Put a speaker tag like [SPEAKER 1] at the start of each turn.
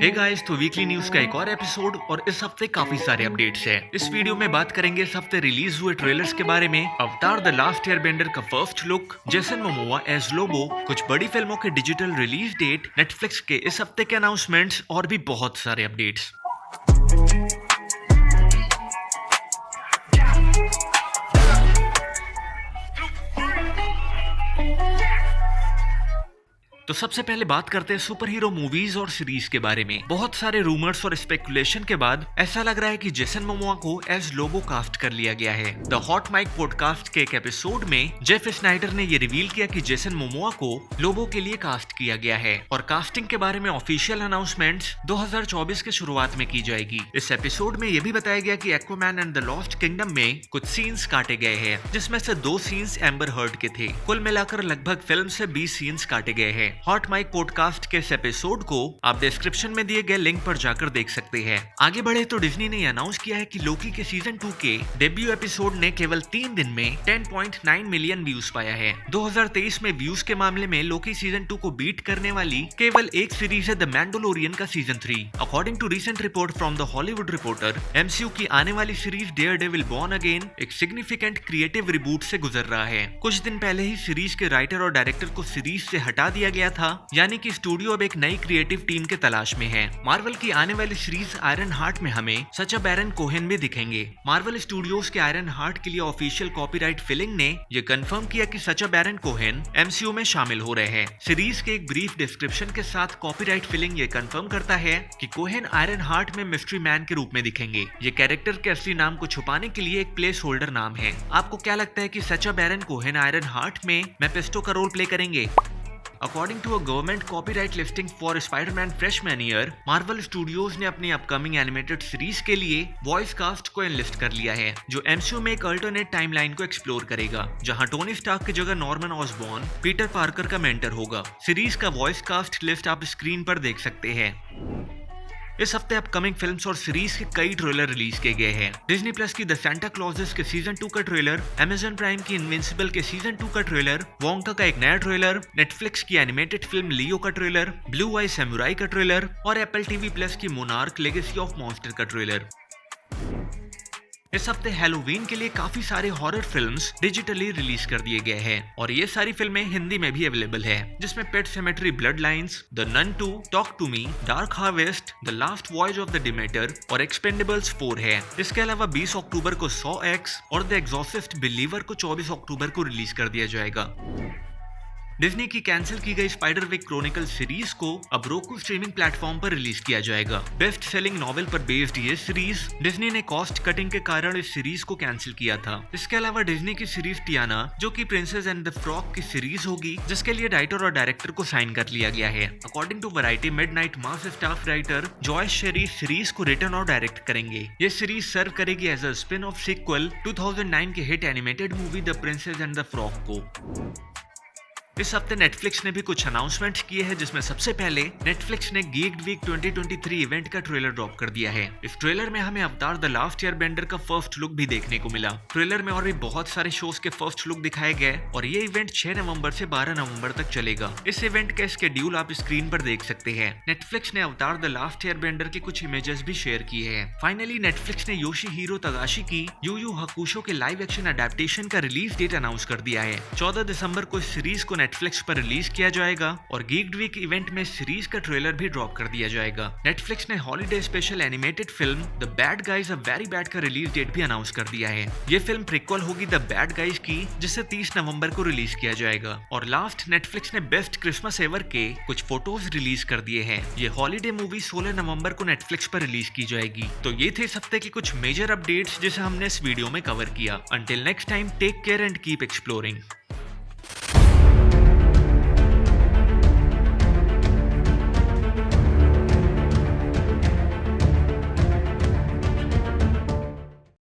[SPEAKER 1] Hey guys, तो weekly news का एक और एपिसोड और इस हफ्ते काफी सारे अपडेट्स हैं। इस वीडियो में बात करेंगे इस हफ्ते रिलीज हुए ट्रेलर्स के बारे में, अवतार द लास्ट एयरबेंडर का first look, Jason Momoa as Lobo, कुछ बड़ी फिल्मों के डिजिटल रिलीज डेट, नेटफ्लिक्स के इस हफ्ते के अनाउंसमेंट्स और भी बहुत सारे अपडेट्स। तो सबसे पहले बात करते हैं सुपर हीरो मूवीज और सीरीज के बारे में। बहुत सारे रूमर्स और स्पेकुलेशन के बाद ऐसा लग रहा है कि जेसन मोमोआ को एज लोबो कास्ट कर लिया गया है। द हॉट माइक पॉडकास्ट के एक एपिसोड में जेफ स्नाइडर ने ये रिवील किया कि जेसन मोमोआ को लोबो के लिए कास्ट किया गया है और कास्टिंग के बारे में ऑफिशियल अनाउंसमेंट्स 2024 के शुरुआत में की जाएगी। इस एपिसोड में यह भी बताया गया कि Aquaman and the lost kingdom में कुछ सीन्स काटे गए हैं, जिसमें से 2 सीन्स एम्बर हर्ड के थे। कुल मिलाकर लगभग फिल्म से 20 सीन्स काटे गए हैं। हॉट माइक पॉडकास्ट के इस एपिसोड को आप डिस्क्रिप्शन में दिए गए लिंक पर जाकर देख सकते हैं। आगे बढ़े तो डिज्नी ने अनाउंस किया है कि लोकी के सीजन 2 के डेब्यू एपिसोड ने केवल 3 दिन में 10.9 मिलियन व्यूज पाया है। 2023 में व्यूज के मामले में लोकी सीजन 2 को बीट करने वाली केवल एक सीरीज है द मैंडोलोरियन का season 3। According to recent report from the Hollywood reporter, MCU की आने वाली सीरीज डेयरडेविल बॉर्न अगेन एक सिग्निफिकेंट क्रिएटिव रिबूट से गुजर रहा है। कुछ दिन पहले ही सीरीज के राइटर और डायरेक्टर को सीरीज से हटा दिया गया था, यानी कि स्टूडियो अब एक नई क्रिएटिव टीम के तलाश में है। मार्वल की आने वाली सीरीज आयरन हार्ट में हमें सचा बैरन कोहेन भी दिखेंगे। मार्वल स्टूडियोज के आयरन हार्ट के लिए ऑफिशियल कॉपीराइट फिलिंग ने यह कंफर्म किया कि सचा बैरन कोहेन एमसीयू में शामिल हो रहे हैं। सीरीज के एक ब्रीफ डिस्क्रिप्शन के साथ कॉपीराइट फिलिंग ये कंफर्म करता है कि कोहेन आयरन हार्ट में मिस्ट्री मैन के रूप में दिखेंगे। ये कैरेक्टर के असली नाम को छुपाने के लिए एक प्लेस होल्डर नाम है। आपको क्या लगता है कि सचा बैरन कोहेन आयरन हार्ट में मेफिस्टो का रोल प्ले करेंगे? According to a government copyright listing for Spider-Man Freshman Year, Marvel Studios ने अपनी अपकमिंग एनिमेटेड सीरीज के लिए वॉइस कास्ट को एनलिस्ट कर लिया है, जो एमसीयू में एक अल्टरनेट टाइमलाइन को एक्सप्लोर करेगा, जहां टोनी स्टार्क की जगह नॉर्मन ऑसबॉर्न पीटर पार्कर का मेंटर होगा। सीरीज का वॉइस कास्ट लिस्ट आप स्क्रीन पर देख सकते हैं। इस हफ्ते अपकमिंग फिल्म्स और सीरीज के कई ट्रेलर रिलीज किए गए हैं। डिज्नी प्लस की द सेंटा क्लॉजेस के सीजन 2 का ट्रेलर, अमेजन प्राइम की इनविंसिबल के सीजन 2 का ट्रेलर, वोंका का एक नया ट्रेलर, नेटफ्लिक्स की एनिमेटेड फिल्म लियो का ट्रेलर, ब्लू आई सैमुराई का ट्रेलर और एप्पल टीवी प्लस की मोनार्क लेगेसी ऑफ मॉन्स्टर का ट्रेलर। इस हफ्ते हैलोवीन के लिए काफी सारे हॉरर फिल्म्स डिजिटली रिलीज कर दिए गए हैं और ये सारी फिल्में हिंदी में भी अवेलेबल है, जिसमें पेट सेमेट्री ब्लड लाइन्स, द नन 2, talk to me, dark harvest, the last voyage of the Demeter और एक्सपेंडेबल्स 4 है। इसके अलावा 20 अक्टूबर को सॉ एक्स और द एग्जॉर्सिस्ट बिलीवर को 24 अक्टूबर को रिलीज कर दिया जाएगा। डिज्नी की कैंसिल की गई स्पाइडरविक क्रॉनिकल सीरीज को अब roku स्ट्रीमिंग प्लेटफॉर्म पर रिलीज किया जाएगा। बेस्ट सेलिंग नॉवेल पर बेस्ड ये सीरीज डिज्नी ने कॉस्ट कटिंग के कारण इस सीरीज को कैंसिल किया था। इसके अलावा डिज्नी की सीरीज टियाना, जो कि प्रिंसेस एंड द फ्रॉग की सीरीज होगी, जिसके लिए राइटर और डायरेक्टर को साइन कर लिया गया है। According to Variety, Midnight Mass staff writer Joyce Sherri series को रिटर्न और डायरेक्ट करेंगे। ये सीरीज सर्व करेगी as a spin off sequel 2009 के hit animated movie the Princess and the Frog को। इस हफ्ते नेटफ्लिक्स ने भी कुछ अनाउंसमेंट्स किए हैं, जिसमें सबसे पहले नेटफ्लिक्स ने गीक्ड वीक 2023 इवेंट का ट्रेलर ड्रॉप कर दिया है। इस ट्रेलर में हमें अवतार द लास्ट एयरबेंडर का फर्स्ट लुक भी देखने को मिला। ट्रेलर में और भी बहुत सारे शोज के फर्स्ट लुक दिखाए गए और ये इवेंट 6 नवंबर से 12 नवंबर तक चलेगा। इस इवेंट का स्केड्यूल आप स्क्रीन पर देख सकते हैं। नेटफ्लिक्स ने अवतार द लास्ट एयरबेंडर के कुछ इमेजेस भी शेयर किए हैं। फाइनली नेटफ्लिक्स ने योशिहिरो तगाशी की यू यू हकुशो के लाइव एक्शन अडेप्टेशन का रिलीज डेट अनाउंस कर दिया है। 14 दिसंबर को इस सीरीज को नेटफ्लिक्स पर रिलीज किया जाएगा और गीक्ड वीक इवेंट में सीरीज का ट्रेलर भी ड्रॉप कर दिया जाएगा। नेटफ्लिक्स ने holiday special animated film the bad guys a very bad का रिलीज डेट भी अनाउंस कर दिया है। ये फिल्म प्रीक्वल होगी द बैड गाइज की, जिसे 30 नवंबर को रिलीज किया जाएगा। और लास्ट, नेटफ्लिक्स ने बेस्ट क्रिसमस एवर के कुछ फोटोज रिलीज कर दिए हैं। ये हॉलीडे मूवी 16 नवंबर को नेटफ्लिक्स पर रिलीज की जाएगी। तो ये थे इस हफ्ते के कुछ मेजर अपडेट्स जिसे हमने इस वीडियो में कवर किया। Until next time, take care and keep exploring.